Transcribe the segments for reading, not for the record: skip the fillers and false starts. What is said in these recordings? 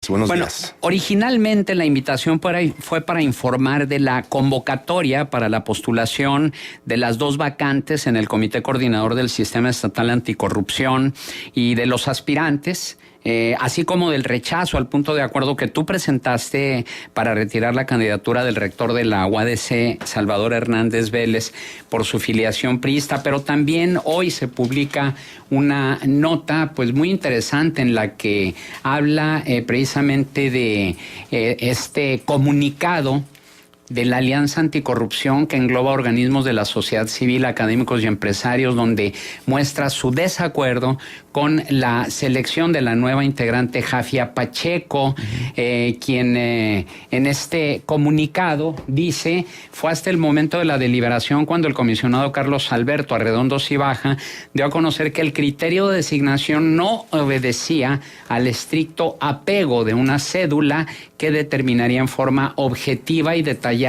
Buenos días. Originalmente la invitación fue para informar de la convocatoria para la postulación de las 2 vacantes en el Comité Coordinador del Sistema Estatal Anticorrupción y de los aspirantes, así como del rechazo al punto de acuerdo que tú presentaste para retirar la candidatura del rector de la UADC, Salvador Hernández Vélez, por su filiación priista. Pero también hoy se publica una nota pues muy interesante en la que habla precisamente de este comunicado de la Alianza Anticorrupción, que engloba organismos de la sociedad civil, académicos y empresarios, donde muestra su desacuerdo con la selección de la nueva integrante Jafia Pacheco, quien en este comunicado dice: fue hasta el momento de la deliberación cuando el comisionado Carlos Alberto Arredondo Cibaja dio a conocer que el criterio de designación no obedecía al estricto apego de una cédula que determinaría en forma objetiva y detallada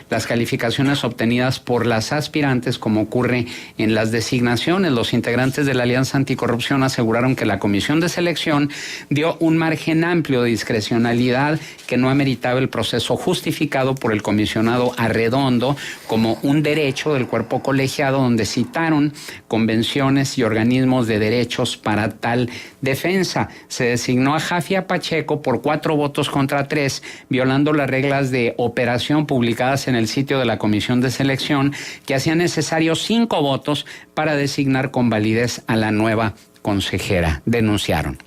las calificaciones obtenidas por las aspirantes, como ocurre en las designaciones. Los integrantes de la Alianza Anticorrupción aseguraron que la comisión de selección dio un margen amplio de discrecionalidad que no ameritaba el proceso justificado por el comisionado Arredondo como un derecho del cuerpo colegiado, donde citaron convenciones y organismos de derechos para tal defensa. Se designó a Jafia Pacheco por 4 votos contra 3, violando las reglas de operación publicadas en el sitio de la comisión de selección, que hacían necesarios 5 votos para designar con validez a la nueva consejera, denunciaron.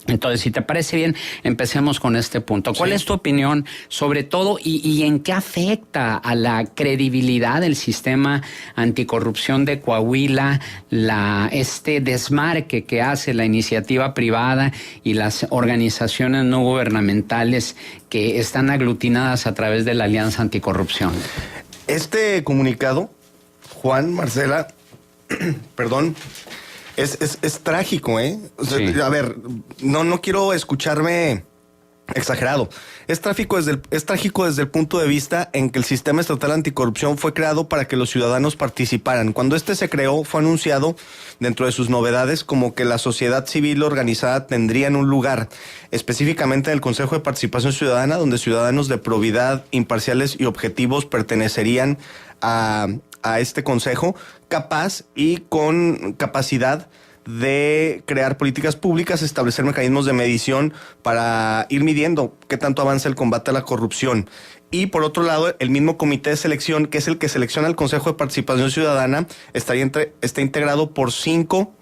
Entonces, si te parece bien, empecemos con este punto. ¿Cuál es tu opinión sobre todo y en qué afecta a la credibilidad del sistema anticorrupción de Coahuila este desmarque que hace la iniciativa privada y las organizaciones no gubernamentales que están aglutinadas a través de la Alianza Anticorrupción? Este comunicado, Juan, Marcela, perdón, es trágico, ¿eh? O sea, sí. A ver, no quiero escucharme exagerado. Es trágico desde el punto de vista en que el sistema estatal anticorrupción fue creado para que los ciudadanos participaran. Cuando este se creó, fue anunciado dentro de sus novedades como que la sociedad civil organizada tendría un lugar, específicamente en el Consejo de Participación Ciudadana, donde ciudadanos de probidad, imparciales y objetivos pertenecerían a este consejo, capaz y con capacidad de crear políticas públicas, establecer mecanismos de medición para ir midiendo qué tanto avanza el combate a la corrupción. Y por otro lado, el mismo comité de selección, que es el que selecciona el Consejo de Participación Ciudadana, está integrado por 5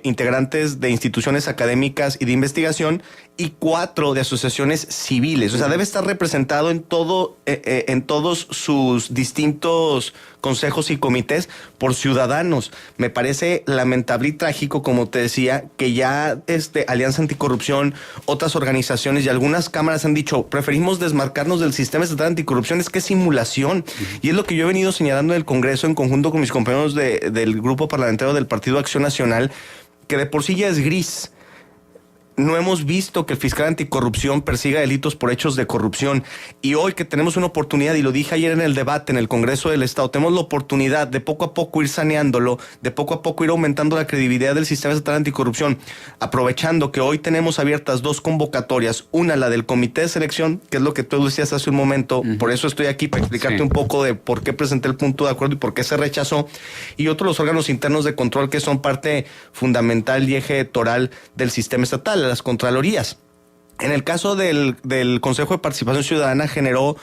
integrantes de instituciones académicas y de investigación y 4 de asociaciones civiles. O sea, debe estar representado en todos sus distintos consejos y comités por ciudadanos. Me parece lamentable y trágico, como te decía, que ya Alianza Anticorrupción, otras organizaciones y algunas cámaras han dicho: preferimos desmarcarnos del sistema estatal anticorrupción. Es que es simulación. Y es lo que yo he venido señalando en el Congreso en conjunto con mis compañeros del grupo parlamentario del Partido Acción Nacional, que de por sí ya es gris. No hemos visto que el fiscal anticorrupción persiga delitos por hechos de corrupción. Y hoy que tenemos una oportunidad, y lo dije ayer en el debate en el Congreso del Estado, tenemos la oportunidad de poco a poco ir saneándolo, de poco a poco ir aumentando la credibilidad del sistema estatal anticorrupción, aprovechando que hoy tenemos abiertas 2 convocatorias, una la del comité de selección, que es lo que tú decías hace un momento, por eso estoy aquí, para explicarte un poco de por qué presenté el punto de acuerdo y por qué se rechazó, y otros los órganos internos de control que son parte fundamental y eje toral del sistema estatal, las contralorías. En el caso del Consejo de Participación Ciudadana generó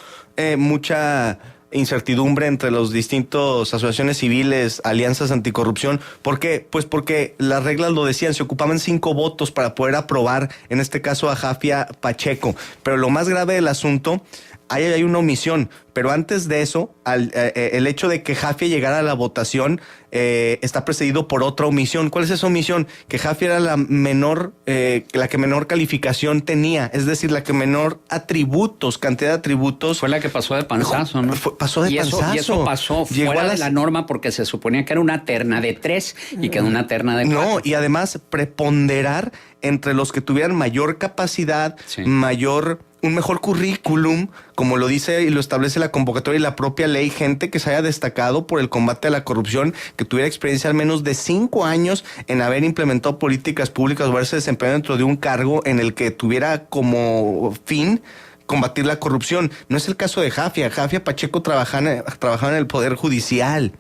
mucha incertidumbre entre los distintos asociaciones civiles, alianzas anticorrupción. ¿Por qué? Pues porque las reglas lo decían, se ocupaban 5 votos para poder aprobar, en este caso a Jafia Pacheco. Pero lo más grave del asunto, ahí hay una omisión, pero antes de eso, el hecho de que Jafia llegara a la votación está precedido por otra omisión. ¿Cuál es esa omisión? Que Jafia era la que menor calificación tenía, es decir, la que menor cantidad de atributos. Fue la que pasó de panzazo, ¿no? Pasó de panzazo. Y eso pasó fuera de la norma porque se suponía que era una terna de 3 y quedó una terna de 4. No, y además preponderar entre los que tuvieran mayor capacidad, mayor un mejor currículum, como lo dice y lo establece la convocatoria y la propia ley, gente que se haya destacado por el combate a la corrupción, que tuviera experiencia al menos de 5 años en haber implementado políticas públicas o haberse desempeñado dentro de un cargo en el que tuviera como fin combatir la corrupción. No es el caso de Jafia. Jafia Pacheco trabajaba en el Poder Judicial.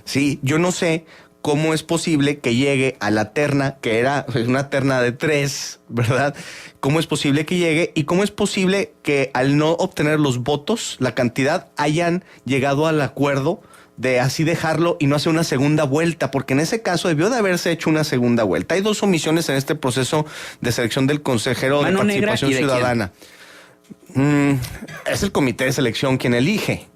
Sí, yo no sé cómo es posible que llegue a la terna, que era una terna de 3, ¿verdad? ¿Cómo es posible que llegue? Y cómo es posible que al no obtener los votos, la cantidad, hayan llegado al acuerdo de así dejarlo y no hacer una segunda vuelta, porque en ese caso debió de haberse hecho una segunda vuelta. Hay 2 omisiones en este proceso de selección del consejero de Participación Ciudadana. Es el comité de selección quien elige,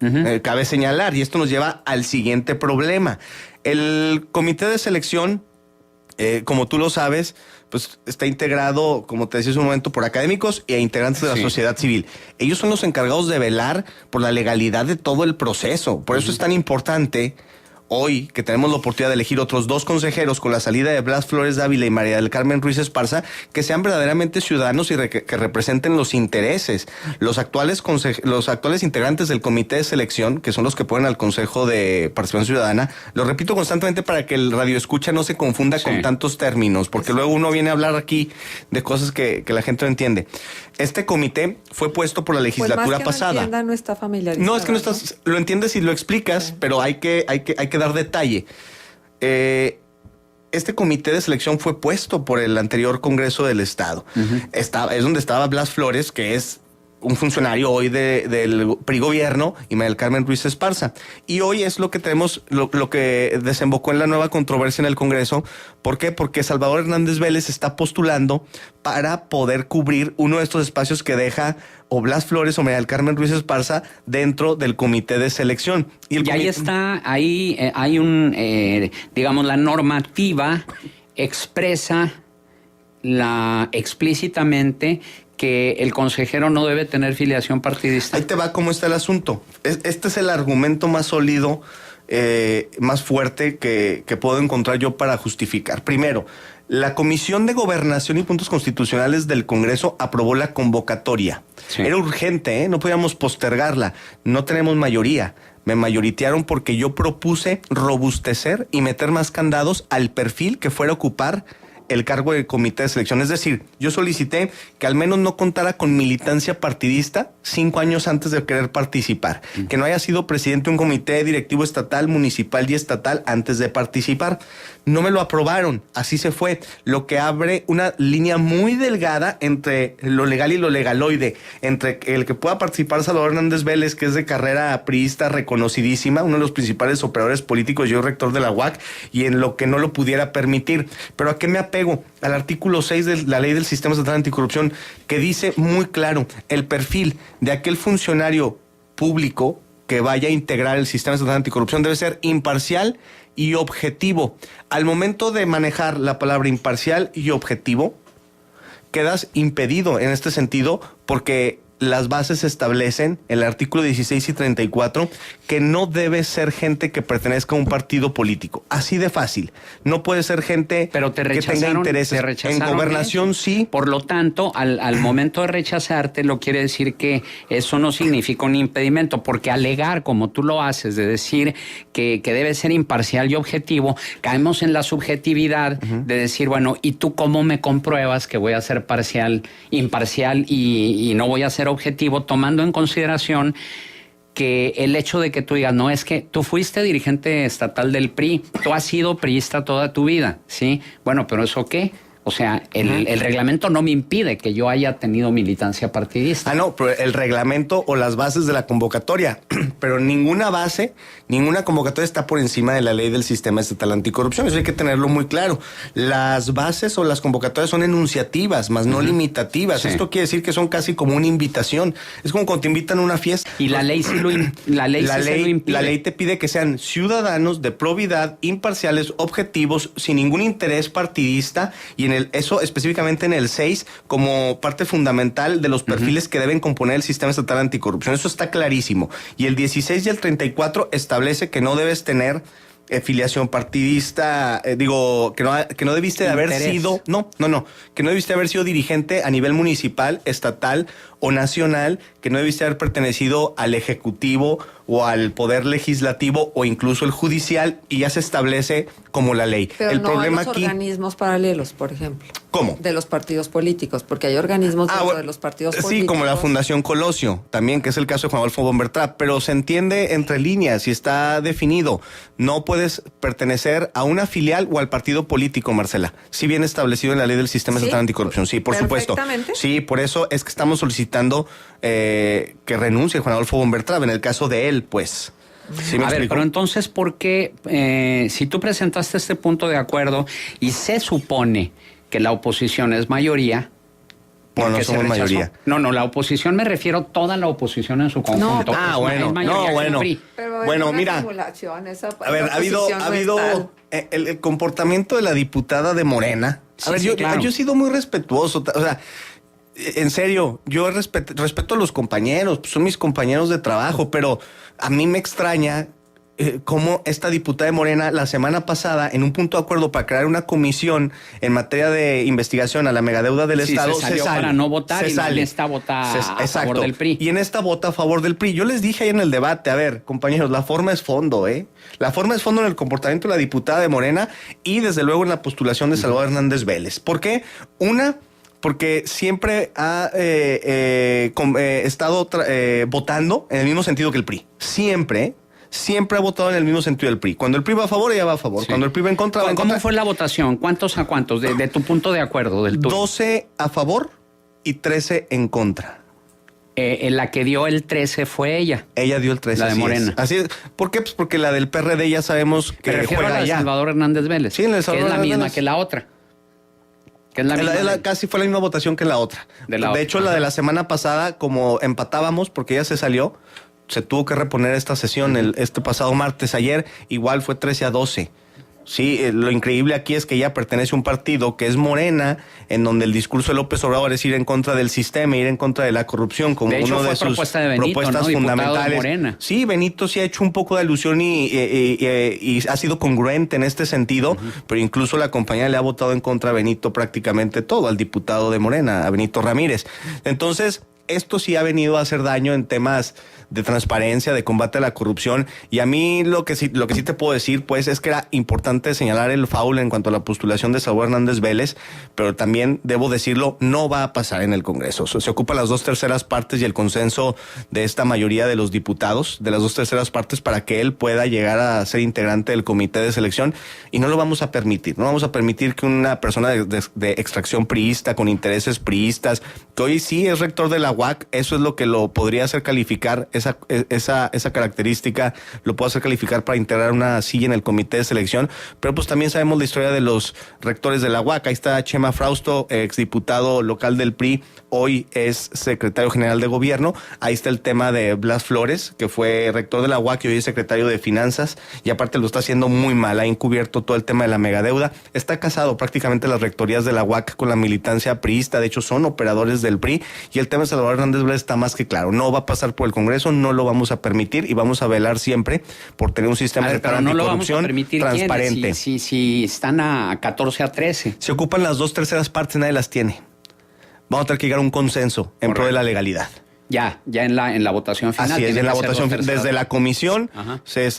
cabe señalar, y esto nos lleva al siguiente problema. El comité de selección, como tú lo sabes, pues está integrado, como te decía hace un momento, por académicos e integrantes de la sociedad civil. Ellos son los encargados de velar por la legalidad de todo el proceso. Por eso es tan importante hoy que tenemos la oportunidad de elegir otros 2 consejeros con la salida de Blas Flores Dávila y María del Carmen Ruiz Esparza, que sean verdaderamente ciudadanos y que representen los intereses. Los actuales integrantes del comité de selección, que son los que ponen al Consejo de Participación Ciudadana, lo repito constantemente para que el radioescucha no se confunda con tantos términos, porque luego uno viene a hablar aquí de cosas que la gente no entiende. Este comité fue puesto por la legislatura pasada. No entienda, no está familiarizado. No, es que no estás, lo entiendes y lo explicas, pero hay que dar detalle. Este comité de selección fue puesto por el anterior Congreso del Estado. Es donde estaba Blas Flores, que es un funcionario hoy del PRI gobierno, y María del Carmen Ruiz Esparza. Y hoy es lo que tenemos, lo que desembocó en la nueva controversia en el Congreso. ¿Por qué? Porque Salvador Hernández Vélez está postulando para poder cubrir uno de estos espacios que deja o Blas Flores o María del Carmen Ruiz Esparza dentro del comité de selección. Y ahí está, ahí hay digamos, la normativa expresa explícitamente que el consejero no debe tener filiación partidista. Ahí te va cómo está el asunto. Este es el argumento más sólido, más fuerte que puedo encontrar yo para justificar. Primero, la Comisión de Gobernación y Puntos Constitucionales del Congreso aprobó la convocatoria. Sí. Era urgente, no podíamos postergarla. No tenemos mayoría. Me mayoritearon porque yo propuse robustecer y meter más candados al perfil que fuera a ocupar el cargo del comité de selección. Es decir, yo solicité que al menos no contara con militancia partidista 5 años antes de querer participar. Que no haya sido presidente de un comité directivo estatal, municipal y estatal antes de participar. No me lo aprobaron, así se fue. Lo que abre una línea muy delgada entre lo legal y lo legaloide. Entre el que pueda participar Salvador Hernández Vélez, que es de carrera priista reconocidísima, uno de los principales operadores políticos, yo rector de la UAC, y en lo que no lo pudiera permitir. Pero ¿a qué me apego? Al artículo 6 de la Ley del Sistema Estatal Anticorrupción, que dice muy claro, el perfil de aquel funcionario público que vaya a integrar el Sistema Estatal Anticorrupción debe ser imparcial y objetivo. Al momento de manejar la palabra imparcial y objetivo, quedas impedido en este sentido porque las bases establecen, en el artículo 16 y 34, que no debe ser gente que pertenezca a un partido político. Así de fácil. No puede ser gente que tenga intereses. En gobernación sí. Por lo tanto, al momento de rechazarte, lo quiere decir que eso no significa un impedimento, porque alegar, como tú lo haces, de decir que debe ser imparcial y objetivo, caemos en la subjetividad de decir, bueno, ¿y tú cómo me compruebas que voy a ser imparcial y no voy a ser objetivo, tomando en consideración que el hecho de que tú digas, no, es que tú fuiste dirigente estatal del PRI, tú has sido priista toda tu vida, ¿sí? Bueno, pero ¿eso qué? O sea, el reglamento no me impide que yo haya tenido militancia partidista. No, pero el reglamento o las bases de la convocatoria, pero ninguna base, ninguna convocatoria está por encima de la ley del Sistema Estatal Anticorrupción. Eso hay que tenerlo muy claro. Las bases o las convocatorias son enunciativas, más no limitativas. Sí. Esto quiere decir que son casi como una invitación. Es como cuando te invitan a una fiesta. Y la ley sí lo impide. La ley te pide que sean ciudadanos de probidad, imparciales, objetivos, sin ningún interés partidista, y eso específicamente en el 6 como parte fundamental de los perfiles que deben componer el Sistema Estatal Anticorrupción. Eso está clarísimo. Y el 16 y el 34 establece que no debes tener filiación partidista, digo, que no debiste de haber sido, que no debiste haber sido dirigente a nivel municipal, estatal o nacional, que no debiste haber pertenecido al ejecutivo o al poder legislativo o incluso el judicial, y ya se establece como la ley. Pero el no problema hay los aquí, organismos paralelos, por ejemplo. ¿cómo? De los partidos políticos, porque hay organismos dentro de los partidos políticos. Sí, como la Fundación Colosio, también, que es el caso de Juan Adolfo Bombertrap, pero se entiende entre líneas y está definido. No puedes pertenecer a una filial o al partido político, Marcela. Sí, bien establecido en la ley del Sistema Estatal Anticorrupción. Sí, por supuesto. Sí, por eso es que estamos solicitando que renuncie Juan Adolfo Bombertrap, en el caso de él, pues. ¿Sí me explico? Pero entonces, ¿por qué, si tú presentaste este punto de acuerdo y se supone que la oposición es mayoría? Bueno, no somos mayoría. No, la oposición, me refiero a toda la oposición en su conjunto. Bueno, mira. A ver, ha habido el comportamiento de la diputada de Morena. A ver, yo he sido muy respetuoso, o sea, en serio, yo respeto a los compañeros, pues son mis compañeros de trabajo, pero a mí me extraña cómo esta diputada de Morena la semana pasada, en un punto de acuerdo para crear una comisión en materia de investigación a la megadeuda del Estado, se salió para no votar, y en esta vota a favor del PRI. Y en esta vota a favor del PRI. Yo les dije ahí en el debate, a ver, compañeros, la forma es fondo, ¿eh? La forma es fondo en el comportamiento de la diputada de Morena y desde luego en la postulación de Salvador Hernández Vélez. ¿Por qué? Porque siempre ha estado votando en el mismo sentido que el PRI. Siempre ha votado en el mismo sentido del PRI. Cuando el PRI va a favor, ella va a favor. Sí. Cuando el PRI va en contra, va en contra. ¿Cómo fue la votación? ¿Cuántos a cuántos? De tu punto de acuerdo, del tuyo. 12 a favor y 13 en contra. La que dio el 13 fue ella. Ella dio el 13. La de Morena. Así es. ¿Por qué? Pues porque la del PRD ya sabemos que juega allá. A la de Salvador Hernández Vélez. Sí, en el Salvador que es la misma Vélez. que la otra. Que es la misma casi fue la misma votación que la otra. De hecho, la de la semana pasada, como empatábamos porque ella se salió, se tuvo que reponer esta sesión este pasado martes. Ayer igual fue 13-12. Sí, lo increíble aquí es que ella pertenece a un partido que es Morena, en donde el discurso de López Obrador es ir en contra del sistema, ir en contra de la corrupción, como de hecho, uno de sus propuestas fundamentales. Morena. Sí, Benito sí ha hecho un poco de alusión y ha sido congruente en este sentido, pero incluso la compañía le ha votado en contra a Benito prácticamente todo, al diputado de Morena, a Benito Ramírez. Entonces, esto sí ha venido a hacer daño en temas de transparencia, de combate a la corrupción, y a mí lo que sí te puedo decir, pues, es que era importante señalar el faul en cuanto a la postulación de Salvador Hernández Vélez, pero también debo decirlo, no va a pasar en el Congreso. Se ocupa las 2/3 partes y el consenso de esta mayoría de los diputados, de las 2/3 partes, para que él pueda llegar a ser integrante del comité de selección, y no lo vamos a permitir. No vamos a permitir que una persona de extracción priista, con intereses priistas, que hoy sí es rector de la UAC, eso es lo que lo podría hacer calificar, esa característica lo puede hacer calificar para integrar una silla en el comité de selección, pero pues también sabemos la historia de los rectores de la UAC. Ahí está Chema Frausto, exdiputado local del PRI, hoy es secretario general de gobierno. Ahí está el tema de Blas Flores, que fue rector de la UAC y hoy es secretario de finanzas, y aparte lo está haciendo muy mal, ha encubierto todo el tema de la megadeuda. Está casado prácticamente las rectorías de la UAC con la militancia priista, de hecho son operadores del PRI, y el tema de Salvador Hernández Vélez está más que claro, no va a pasar por el Congreso, no lo vamos a permitir y vamos a velar siempre por tener un sistema de anticorrupción transparente. Si están a 14-13. Se ocupan las 2/3 partes, nadie las tiene. Vamos a tener que llegar a un consenso en pro de la legalidad. Ya en la votación final. Así es, en la votación desde la comisión se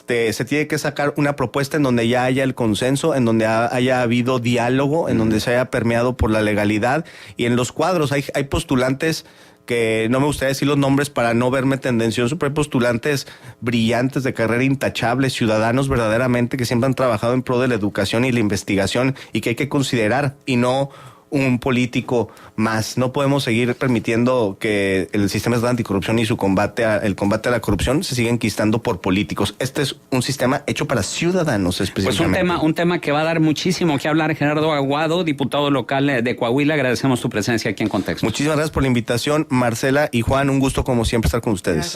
tiene que sacar una propuesta en donde ya haya el consenso, en donde haya habido diálogo, en donde se haya permeado por la legalidad, y en los cuadros hay postulantes que no me gustaría decir los nombres para no verme tendencioso, pero hay postulantes brillantes, de carrera intachable, ciudadanos verdaderamente que siempre han trabajado en pro de la educación y la investigación, y que hay que considerar, y no un político más. No podemos seguir permitiendo que el sistema de anticorrupción y el combate a la corrupción se siga enquistando por políticos. Este es un sistema hecho para ciudadanos específicamente. Pues un tema que va a dar muchísimo que hablar. Gerardo Aguado, diputado local de Coahuila, agradecemos tu presencia aquí en Contexto. Muchísimas gracias por la invitación, Marcela y Juan, un gusto como siempre estar con ustedes. Gracias.